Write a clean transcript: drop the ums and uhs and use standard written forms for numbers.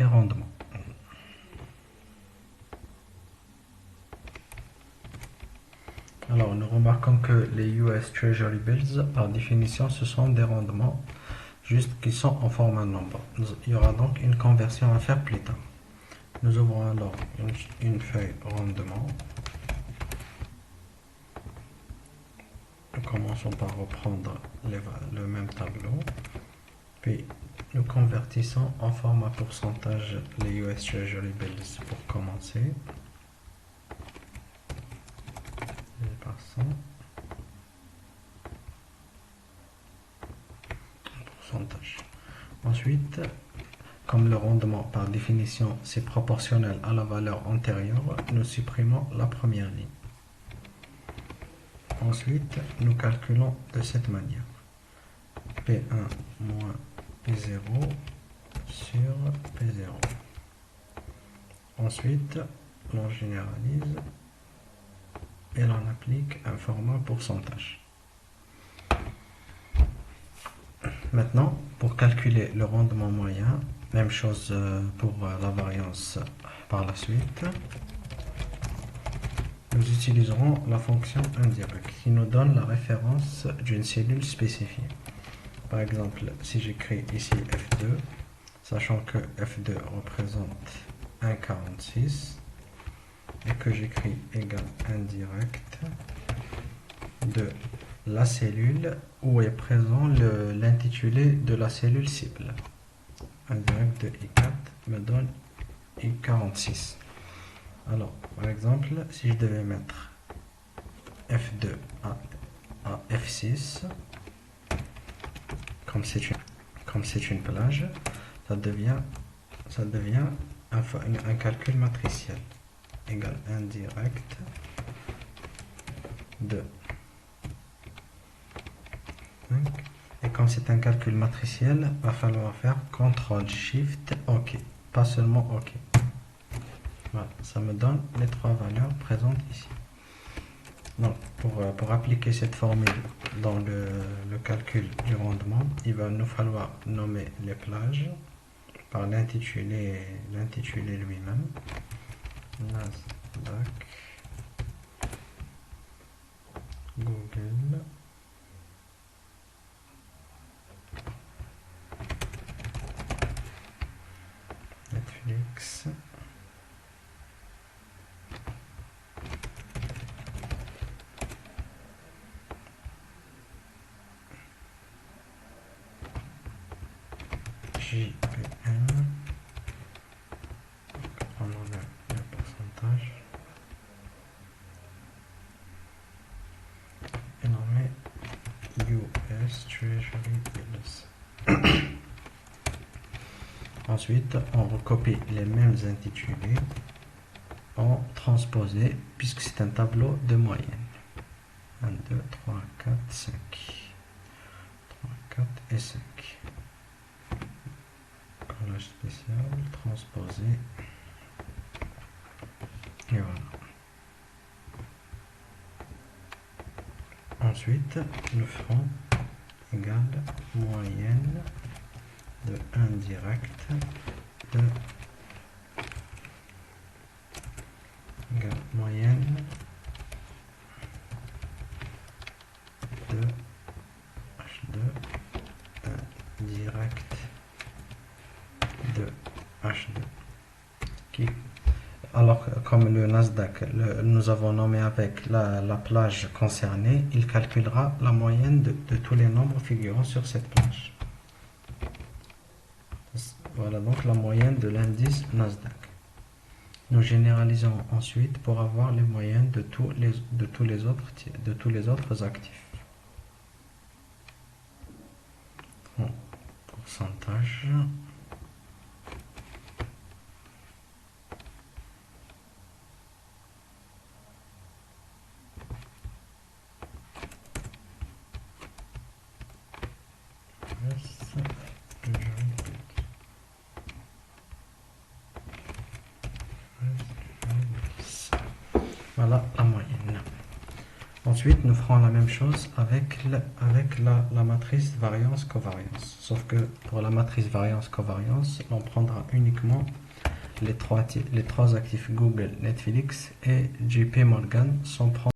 les rendements. Alors, nous remarquons que les US Treasury Bills, par définition, ce sont des rendements juste qui sont en format nombre. Il y aura donc une conversion à faire plus tard. Nous ouvrons alors une feuille rendement. Nous commençons par reprendre le même tableau. Puis, nous convertissons en format pourcentage les US Treasury Bills pour commencer. Par 100. Pourcentage. Ensuite, comme le rendement par définition c'est proportionnel à la valeur antérieure, nous supprimons la première ligne. Ensuite, nous calculons de cette manière. P1 moins P0 sur P0. Ensuite, l'on généralise et l'on applique un format pourcentage. Maintenant, pour calculer le rendement moyen, même chose pour la variance par la suite, nous utiliserons la fonction indirecte qui nous donne la référence d'une cellule spécifiée. Par exemple, si j'écris ici F2, sachant que F2 représente 1,46 et que j'écris égal indirect de la cellule où est présent l'intitulé de la cellule cible. Indirect de I4 me donne I46. Alors, par exemple, si je devais mettre F2 à F6, comme c'est une plage, ça devient un calcul matriciel égal indirect de 5. Et comme c'est un calcul matriciel, il va falloir faire CTRL SHIFT OK, pas seulement OK. Voilà, ça me donne les trois valeurs présentes ici. Donc, pour appliquer cette formule dans le calcul du rendement, il va nous falloir nommer les plages par l'intitulé lui-même. Nasdaq, Google, Netflix, JPM, on enlève le pourcentage et on met US Treasury Bills. Ensuite, on recopie les mêmes intitulés en transposé puisque c'est un tableau de moyenne. 1, 2, 3, 4, 5. 3, 4 et 5. Collage spécial, transposé. Et voilà. Ensuite, nous ferons égal moyenne de indirect de égal moyenne de H2 indirect de H2 qui, alors comme le Nasdaq nous avons nommé avec la plage concernée, il calculera la moyenne de tous les nombres figurant sur cette plage. Voilà donc la moyenne de l'indice Nasdaq. Nous généralisons ensuite pour avoir les moyennes de tous les autres actifs. Bon, pourcentage. Voilà la moyenne. Ensuite, nous ferons la même chose avec la matrice variance-covariance. Sauf que pour la matrice variance-covariance, on prendra uniquement les trois actifs Google, Netflix et JP Morgan sans prendre